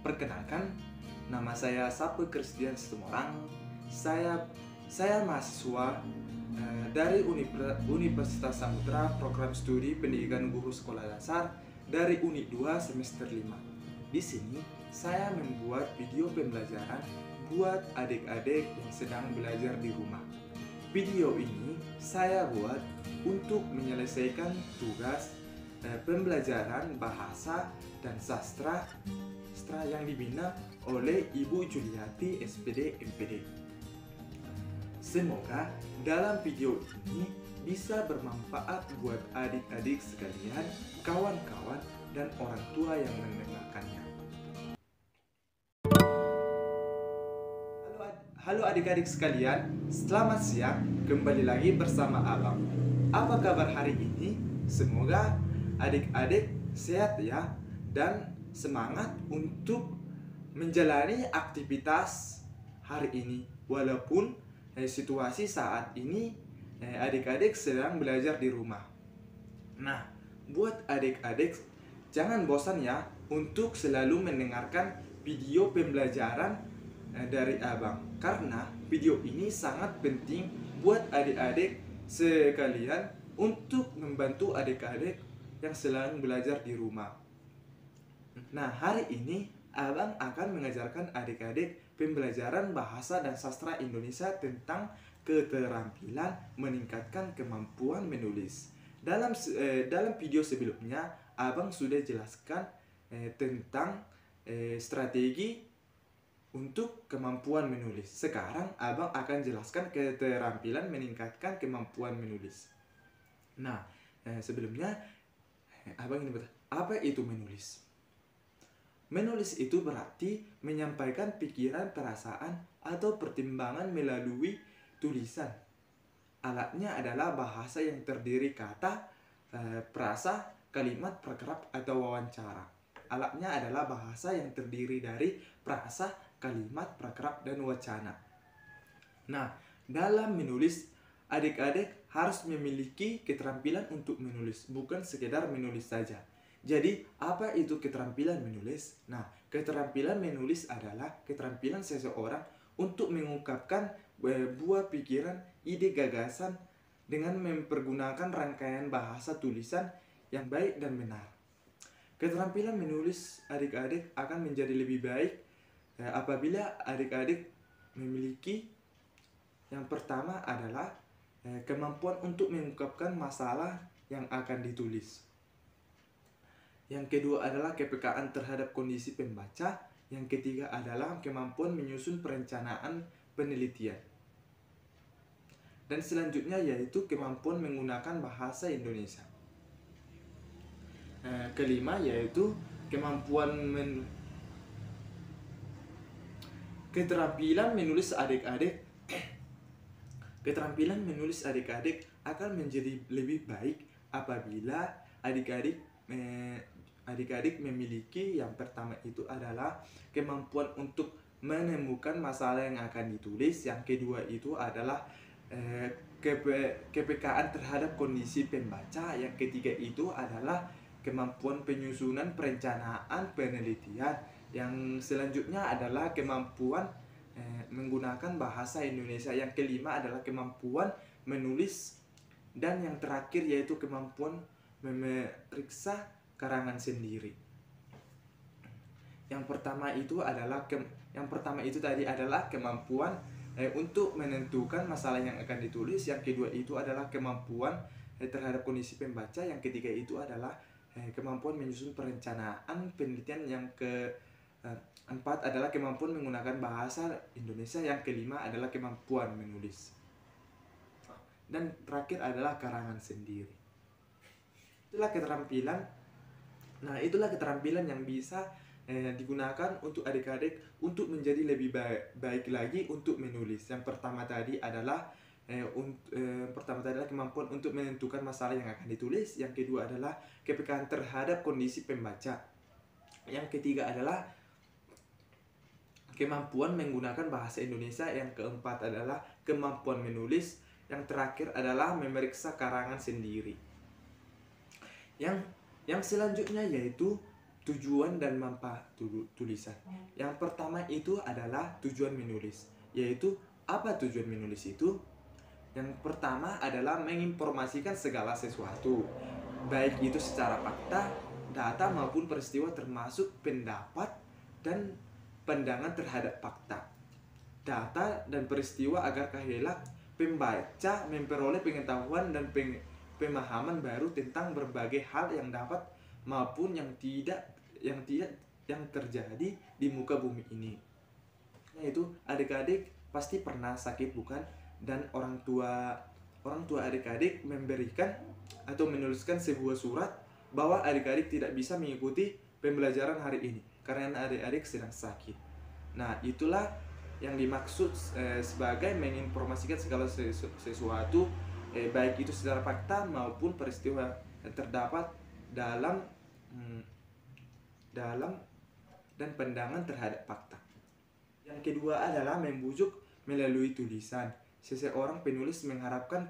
Perkenalkan, nama saya Sapu Christian Situmorang. Saya mahasiswa dari Universitas Samudra, program studi pendidikan guru sekolah dasar dari Unit 2 semester 5. Di sini saya membuat video pembelajaran buat adik-adik yang sedang belajar di rumah. Video ini saya buat untuk menyelesaikan tugas pembelajaran bahasa dan sastra yang dibina oleh Ibu Juliati SPD MPD. Semoga dalam video ini bisa bermanfaat buat adik-adik sekalian, kawan-kawan, dan orang tua yang mendengarkannya. Halo adik-adik sekalian, selamat siang. Kembali lagi bersama Abang. Apa kabar hari ini? Semoga adik-adik sehat ya, dan semangat untuk menjalani aktivitas hari ini. Walaupun situasi saat ini adik-adik sedang belajar di rumah. Nah, buat adik-adik jangan bosan ya untuk selalu mendengarkan video pembelajaran dari Abang, karena video ini sangat penting buat adik-adik sekalian untuk membantu adik-adik yang sedang belajar di rumah. Nah, hari ini Abang akan mengajarkan adik-adik pembelajaran bahasa dan sastra Indonesia tentang keterampilan meningkatkan kemampuan menulis. Dalam video sebelumnya, Abang sudah jelaskan tentang strategi untuk kemampuan menulis. Sekarang Abang akan jelaskan keterampilan meningkatkan kemampuan menulis. Nah, sebelumnya Abang ini apa itu menulis? Menulis itu berarti menyampaikan pikiran, perasaan, atau pertimbangan melalui tulisan. Alatnya adalah bahasa yang terdiri kata, frasa, kalimat, paragraf, atau wawancara. Alatnya adalah bahasa yang terdiri dari frasa, kalimat, paragraf, dan wacana. Nah, dalam menulis, adik-adik harus memiliki keterampilan untuk menulis, bukan sekedar menulis saja. Jadi, apa itu keterampilan menulis? Nah, keterampilan menulis adalah keterampilan seseorang untuk mengungkapkan buah pikiran, ide, gagasan dengan mempergunakan rangkaian bahasa tulisan yang baik dan benar. Keterampilan menulis adik-adik akan menjadi lebih baik apabila adik-adik memiliki yang pertama adalah kemampuan untuk mengungkapkan masalah yang akan ditulis. Yang kedua adalah kepekaan terhadap kondisi pembaca. Yang ketiga adalah kemampuan menyusun perencanaan penelitian. Dan selanjutnya yaitu kemampuan menggunakan bahasa Indonesia. Kelima yaitu keterampilan menulis adik-adik. Keterampilan menulis adik-adik akan menjadi lebih baik apabila adik-adik memiliki yang pertama itu adalah kemampuan untuk menemukan masalah yang akan ditulis. Yang kedua itu adalah kepekaan terhadap kondisi pembaca. Yang ketiga itu adalah kemampuan penyusunan perencanaan penelitian. Yang selanjutnya adalah kemampuan menggunakan bahasa Indonesia. Yang kelima adalah kemampuan menulis. Dan yang terakhir yaitu kemampuan memeriksa karangan sendiri. Yang pertama itu tadi adalah kemampuan untuk menentukan masalah yang akan ditulis. Yang kedua itu adalah kemampuan terhadap kondisi pembaca. Yang ketiga itu adalah kemampuan menyusun perencanaan penelitian. Yang keempat adalah kemampuan menggunakan bahasa Indonesia. Yang kelima adalah kemampuan menulis. Dan terakhir adalah karangan sendiri. Itulah keterampilan. Nah, itulah keterampilan yang bisa digunakan untuk adik-adik untuk menjadi lebih baik lagi untuk menulis. Yang pertama tadi adalah kemampuan untuk menentukan masalah yang akan ditulis. Yang kedua adalah kepekaan terhadap kondisi pembaca. Yang ketiga adalah kemampuan menggunakan bahasa Indonesia. Yang keempat adalah kemampuan menulis. Yang terakhir adalah memeriksa karangan sendiri. Yang selanjutnya yaitu tujuan dan manfaat tulisan. Yang pertama itu adalah tujuan menulis, yaitu apa tujuan menulis itu? Yang pertama adalah menginformasikan segala sesuatu, baik itu secara fakta, data maupun peristiwa, termasuk pendapat dan pandangan terhadap fakta, data dan peristiwa, agar kelak pembaca memperoleh pengetahuan dan pemahaman baru tentang berbagai hal yang dapat maupun yang tidak yang terjadi di muka bumi ini. Yaitu adik-adik pasti pernah sakit, bukan? Dan orang tua adik-adik memberikan atau menuliskan sebuah surat bahwa adik-adik tidak bisa mengikuti pembelajaran hari ini karena adik-adik sedang sakit. Nah, itulah yang dimaksud sebagai menginformasikan segala sesuatu, baik itu secara fakta maupun peristiwa yang terdapat dalam dan pandangan terhadap fakta. Yang kedua adalah membujuk melalui tulisan. Seseorang penulis mengharapkan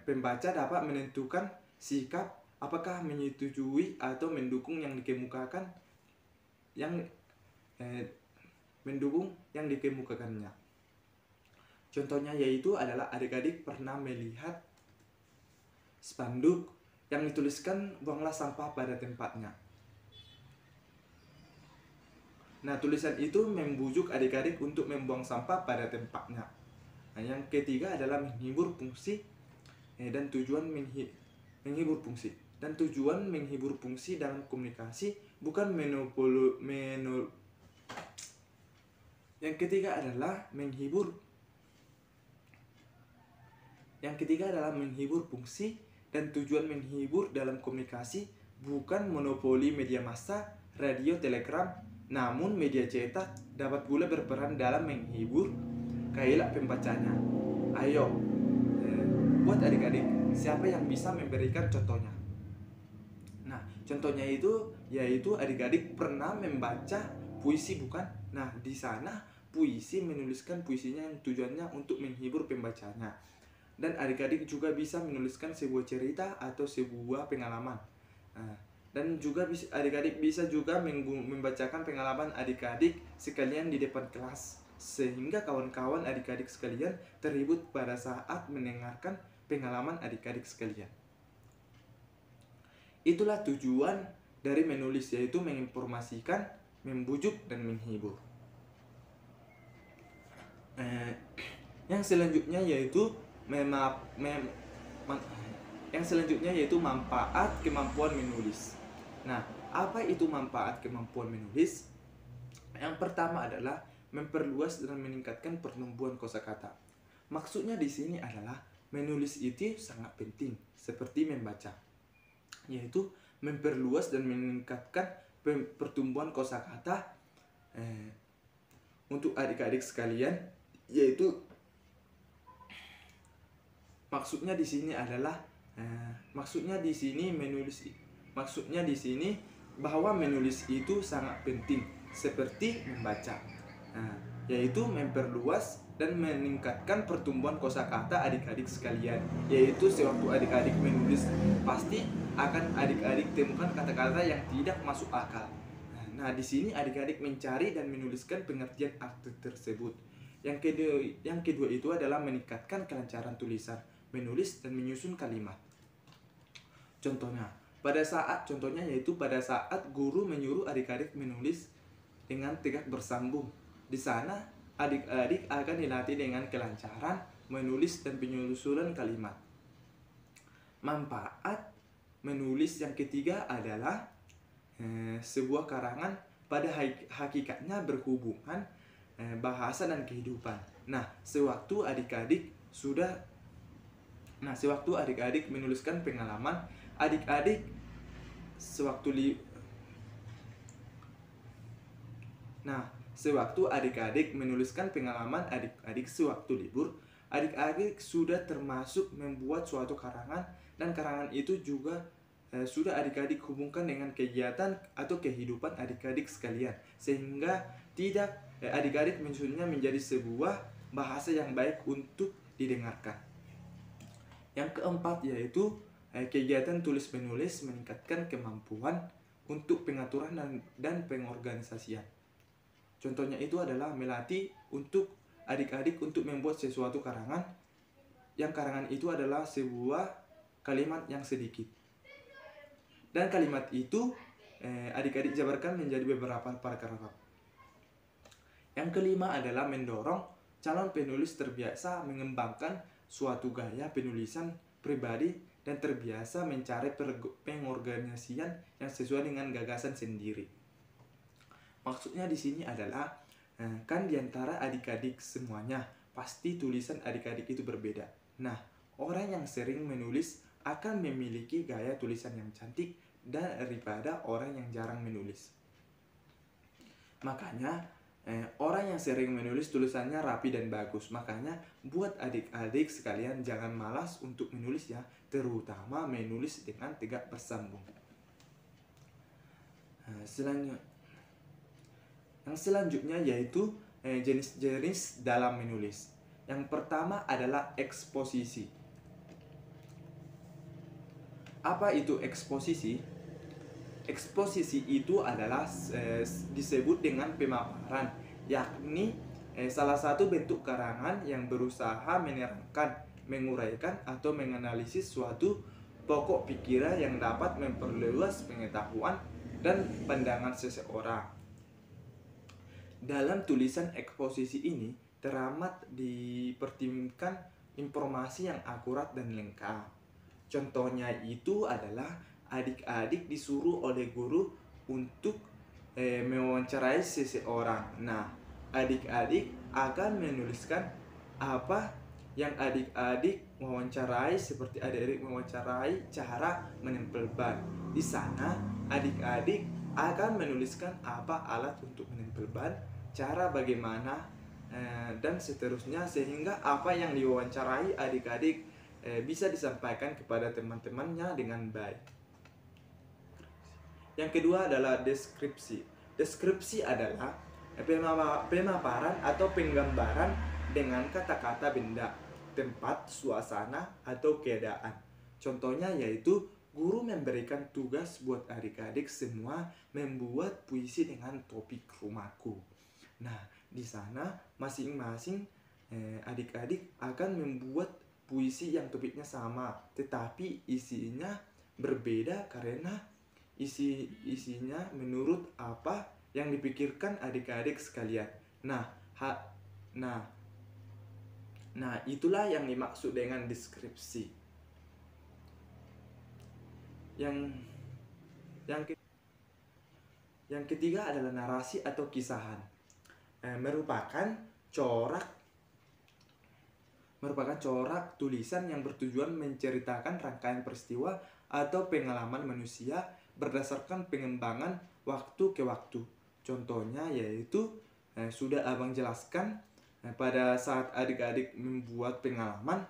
pembaca dapat menentukan sikap, apakah menyetujui atau mendukung yang dikemukakan dikemukakannya. Contohnya yaitu adalah adik-adik pernah melihat spanduk yang dituliskan buanglah sampah pada tempatnya. Nah, tulisan itu membujuk adik-adik untuk membuang sampah pada tempatnya. Nah, yang ketiga adalah menghibur fungsi dan tujuan menghibur fungsi. Dan tujuan menghibur fungsi dalam komunikasi bukan Yang ketiga adalah menghibur fungsi dan tujuan menghibur dalam komunikasi bukan monopoli media massa, radio, telegram, namun media cetak dapat pula berperan dalam menghibur kelak pembacanya. Ayo, buat adik-adik, siapa yang bisa memberikan contohnya? Nah, contohnya itu yaitu adik-adik pernah membaca puisi, bukan? Nah, di sana puisi menuliskan puisinya yang tujuannya untuk menghibur pembacanya. Dan adik-adik juga bisa menuliskan sebuah cerita atau sebuah pengalaman. Nah, dan juga adik-adik bisa juga membacakan pengalaman adik-adik sekalian di depan kelas, sehingga kawan-kawan adik-adik sekalian terhibur pada saat mendengarkan pengalaman adik-adik sekalian. Itulah tujuan dari menulis, yaitu menginformasikan, membujuk, dan menghibur. Yang selanjutnya yaitu manfaat kemampuan menulis. Nah, apa itu manfaat kemampuan menulis? Yang pertama adalah memperluas dan meningkatkan pertumbuhan kosakata. Maksudnya di sini adalah menulis itu sangat penting seperti membaca, yaitu memperluas dan meningkatkan pertumbuhan kosakata untuk adik-adik sekalian, yaitu maksudnya di sini bahwa menulis itu sangat penting seperti membaca, yaitu memperluas dan meningkatkan pertumbuhan kosakata adik-adik sekalian, yaitu sewaktu adik-adik menulis pasti akan adik-adik temukan kata-kata yang tidak masuk akal. Nah, di sini adik-adik mencari dan menuliskan pengertian arti tersebut. Yang kedua itu adalah meningkatkan kelancaran tulisan, menulis dan menyusun kalimat. Contohnya yaitu pada saat guru menyuruh adik-adik menulis dengan tegak bersambung. Di sana adik-adik akan dilatih dengan kelancaran menulis dan penyusunan kalimat. Manfaat menulis yang ketiga adalah sebuah karangan pada hakikatnya berhubungan bahasa dan kehidupan. Nah, sewaktu adik-adik menuliskan pengalaman, adik-adik sewaktu libur, adik-adik sudah termasuk membuat suatu karangan, dan karangan itu juga sudah adik-adik hubungkan dengan kegiatan atau kehidupan adik-adik sekalian, sehingga adik-adik menyusunnya menjadi sebuah bahasa yang baik untuk didengarkan. Yang keempat yaitu kegiatan tulis menulis meningkatkan kemampuan untuk pengaturan dan pengorganisasian. Contohnya itu adalah melatih untuk adik-adik untuk membuat sesuatu karangan, yang karangan itu adalah sebuah kalimat yang sedikit. Dan kalimat itu adik-adik jabarkan menjadi beberapa paragraf. Yang kelima adalah mendorong calon penulis terbiasa mengembangkan suatu gaya penulisan pribadi dan terbiasa mencari pengorganisasian yang sesuai dengan gagasan sendiri. Maksudnya di sini adalah kan diantara adik-adik semuanya pasti tulisan adik-adik itu berbeda. Nah, orang yang sering menulis akan memiliki gaya tulisan yang cantik daripada orang yang jarang menulis. Makanya orang yang sering menulis tulisannya rapi dan bagus. Makanya buat adik-adik sekalian jangan malas untuk menulis ya, terutama menulis dengan tegak bersambung. Yang selanjutnya yaitu jenis-jenis dalam menulis. Yang pertama adalah eksposisi. Apa itu eksposisi? Eksposisi itu adalah disebut dengan pemaparan, yakni salah satu bentuk karangan yang berusaha menerangkan, menguraikan, atau menganalisis suatu pokok pikiran yang dapat memperluas pengetahuan dan pandangan seseorang. Dalam tulisan eksposisi ini teramat dipertimbangkan informasi yang akurat dan lengkap. Contohnya itu adalah adik-adik disuruh oleh guru untuk mewawancarai seseorang. Nah, adik-adik akan menuliskan apa yang adik-adik mewawancarai, seperti adik-adik mewawancarai cara menempel ban. Di sana adik-adik akan menuliskan apa alat untuk menempel ban, cara bagaimana, dan seterusnya, sehingga apa yang diwawancarai adik-adik bisa disampaikan kepada teman-temannya dengan baik. Yang kedua adalah deskripsi. Deskripsi adalah pemaparan atau penggambaran dengan kata-kata benda, tempat, suasana, atau keadaan. Contohnya yaitu guru memberikan tugas buat adik-adik semua membuat puisi dengan topik rumahku. Nah, di sana masing-masing adik-adik akan membuat puisi yang topiknya sama, tetapi isinya berbeda karena isinya menurut apa yang dipikirkan adik-adik sekalian. Nah, itulah yang dimaksud dengan deskripsi. Yang ketiga adalah narasi atau kisahan. Merupakan corak tulisan yang bertujuan menceritakan rangkaian peristiwa atau pengalaman manusia berdasarkan pengembangan waktu ke waktu. Contohnya yaitu sudah abang jelaskan pada saat adik-adik membuat pengalaman,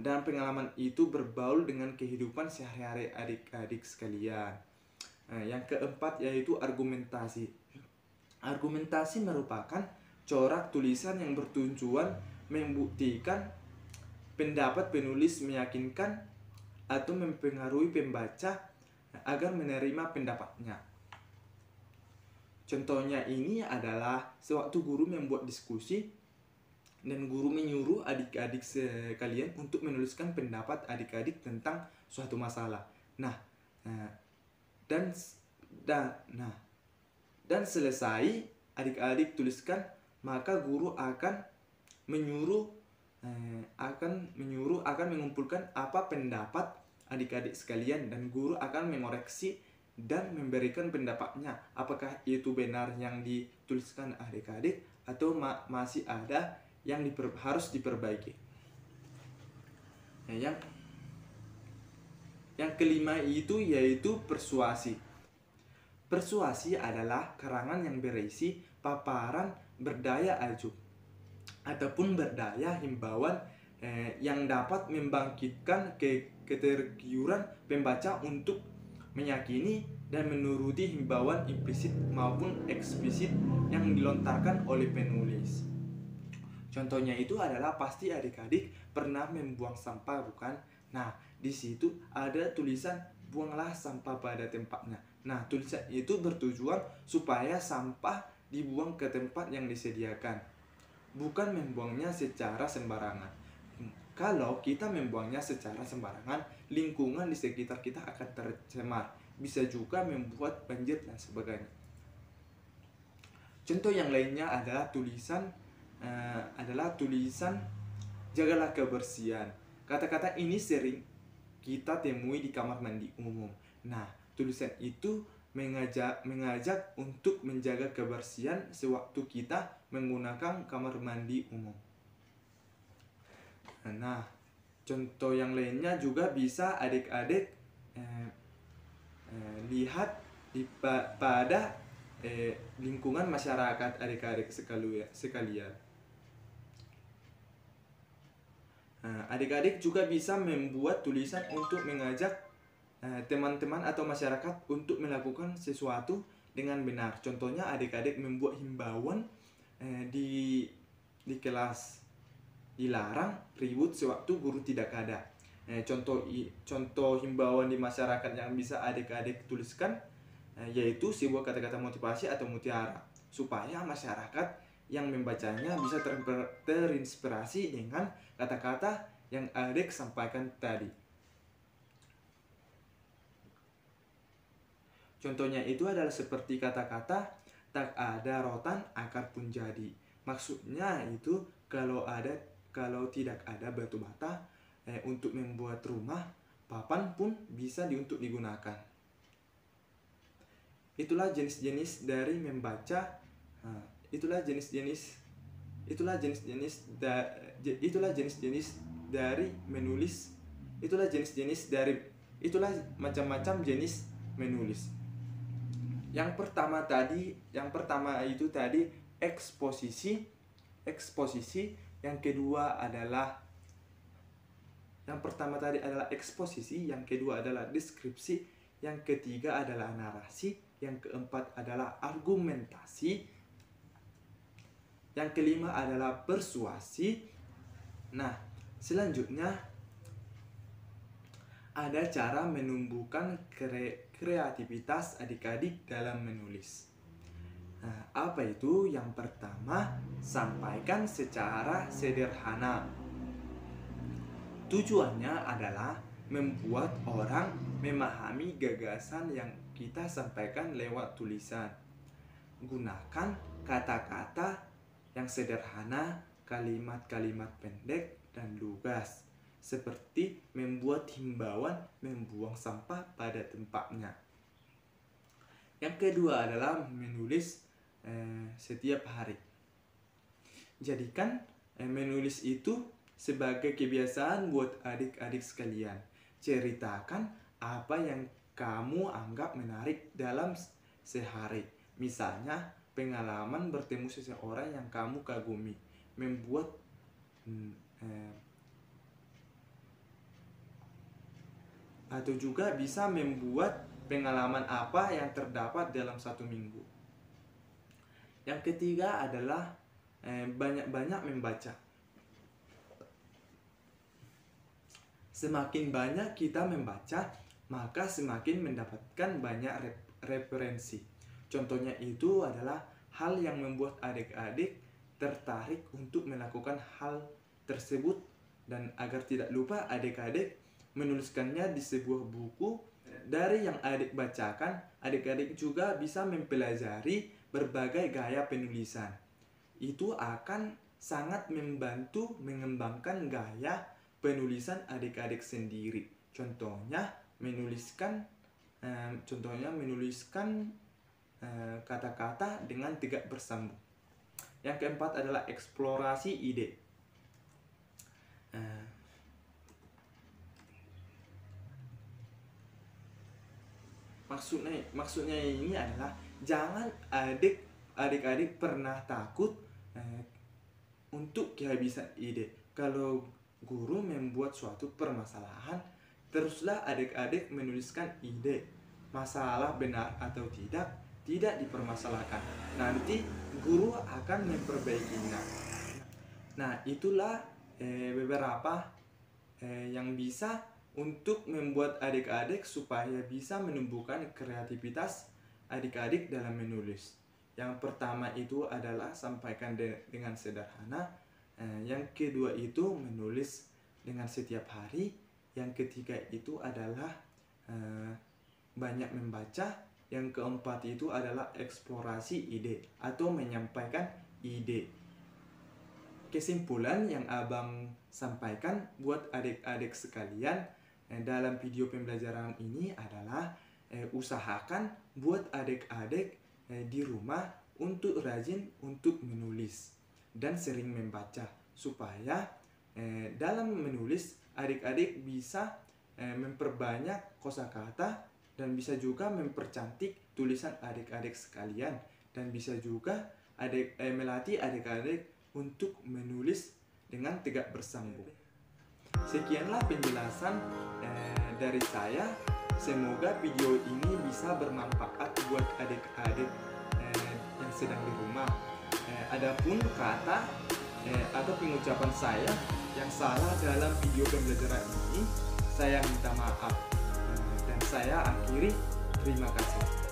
dan pengalaman itu berbaur dengan kehidupan sehari-hari adik-adik sekalian. Yang keempat yaitu argumentasi. Argumentasi merupakan corak tulisan yang bertujuan membuktikan pendapat penulis meyakinkan atau mempengaruhi pembaca agar menerima pendapatnya. Contohnya ini adalah sewaktu guru membuat diskusi dan guru menyuruh adik-adik sekalian untuk menuliskan pendapat adik-adik tentang suatu masalah. Dan selesai adik-adik tuliskan, maka guru akan mengumpulkan apa pendapat adik-adik sekalian, dan guru akan mengoreksi dan memberikan pendapatnya, apakah itu benar yang dituliskan adik-adik atau masih ada yang harus diperbaiki. Yang kelima itu yaitu persuasi. Persuasi adalah karangan yang berisi paparan berdaya ajuk ataupun berdaya himbauan yang dapat membangkitkan ketergiuran pembaca untuk meyakini dan menuruti himbauan implisit maupun eksplisit yang dilontarkan oleh penulis. Contohnya itu adalah pasti adik-adik pernah membuang sampah, bukan? Nah, di situ ada tulisan buanglah sampah pada tempatnya. Nah, tulisan itu bertujuan supaya sampah dibuang ke tempat yang disediakan, bukan membuangnya secara sembarangan. Kalau kita membuangnya secara sembarangan, lingkungan di sekitar kita akan tercemar, bisa juga membuat banjir dan sebagainya. Contoh yang lainnya adalah tulisan jagalah kebersihan. Kata-kata ini sering kita temui di kamar mandi umum. Nah, tulisan itu mengajak untuk menjaga kebersihan sewaktu kita menggunakan kamar mandi umum. Nah, contoh yang lainnya juga bisa adik-adik lihat pada lingkungan masyarakat adik-adik sekalian. Adik-adik juga bisa membuat tulisan untuk mengajak teman-teman atau masyarakat untuk melakukan sesuatu dengan benar. Contohnya adik-adik membuat himbauan di kelas, dilarang ribut sewaktu guru tidak ada. Contoh himbauan di masyarakat yang bisa adik-adik tuliskan yaitu sebuah kata-kata motivasi atau mutiara, supaya masyarakat yang membacanya bisa terinspirasi dengan kata-kata yang adik sampaikan tadi. Contohnya itu adalah seperti kata-kata tak ada rotan akar pun jadi. Maksudnya itu kalau tidak ada batu bata untuk membuat rumah, papan pun bisa untuk digunakan. Itulah jenis-jenis dari membaca. Itulah jenis-jenis dari menulis. Itulah macam-macam jenis menulis. Yang pertama itu tadi eksposisi. Yang pertama tadi adalah eksposisi, yang kedua adalah deskripsi, yang ketiga adalah narasi, yang keempat adalah argumentasi, yang kelima adalah persuasi. Nah, selanjutnya ada cara menumbuhkan kreativitas adik-adik dalam menulis. Nah, apa itu? Yang pertama, sampaikan secara sederhana. Tujuannya adalah membuat orang memahami gagasan yang kita sampaikan lewat tulisan. Gunakan kata-kata yang sederhana, kalimat-kalimat pendek dan lugas, seperti membuat himbauan membuang sampah pada tempatnya. Yang kedua adalah menulis setiap hari. Jadikan menulis itu sebagai kebiasaan buat adik-adik sekalian. Ceritakan apa yang kamu anggap menarik dalam sehari. Misalnya, pengalaman bertemu seseorang yang kamu kagumi. Membuat atau juga bisa membuat pengalaman apa yang terdapat dalam satu minggu. Yang ketiga adalah banyak-banyak membaca. Semakin banyak kita membaca, maka semakin mendapatkan banyak referensi. Contohnya itu adalah hal yang membuat adik-adik tertarik untuk melakukan hal tersebut, dan agar tidak lupa adik-adik menuliskannya di sebuah buku. Dari yang adik bacakan, adik-adik juga bisa mempelajari berbagai gaya penulisan. Itu akan sangat membantu mengembangkan gaya penulisan adik-adik sendiri. Contohnya menuliskan kata-kata dengan tegak bersambung. Yang keempat adalah eksplorasi ide. Maksudnya ini adalah jangan adik-adik pernah takut untuk kehabisan ide. Kalau guru membuat suatu permasalahan, teruslah adik-adik menuliskan ide. Masalah benar atau tidak dipermasalahkan. Nanti guru akan memperbaikinya. Nah, itulah beberapa yang bisa untuk membuat adik-adik supaya bisa menumbuhkan kreativitas adik-adik dalam menulis. Yang pertama itu adalah sampaikan dengan sederhana. Yang kedua itu menulis dengan setiap hari. Yang ketiga itu adalah banyak membaca. Yang keempat itu adalah eksplorasi ide atau menyampaikan ide. Kesimpulan yang abang sampaikan buat adik-adik sekalian dalam video pembelajaran ini adalah usahakan buat adik-adik di rumah untuk rajin untuk menulis dan sering membaca supaya dalam menulis adik-adik bisa memperbanyak kosakata dan bisa juga mempercantik tulisan adik-adik sekalian dan bisa juga melatih adik-adik untuk menulis dengan tegak bersambung. Sekianlah penjelasan dari saya. Semoga video ini bisa bermanfaat buat adik-adik yang sedang di rumah. Adapun kata atau pengucapan saya yang salah dalam video pembelajaran ini, saya minta maaf. Dan saya akhiri, terima kasih.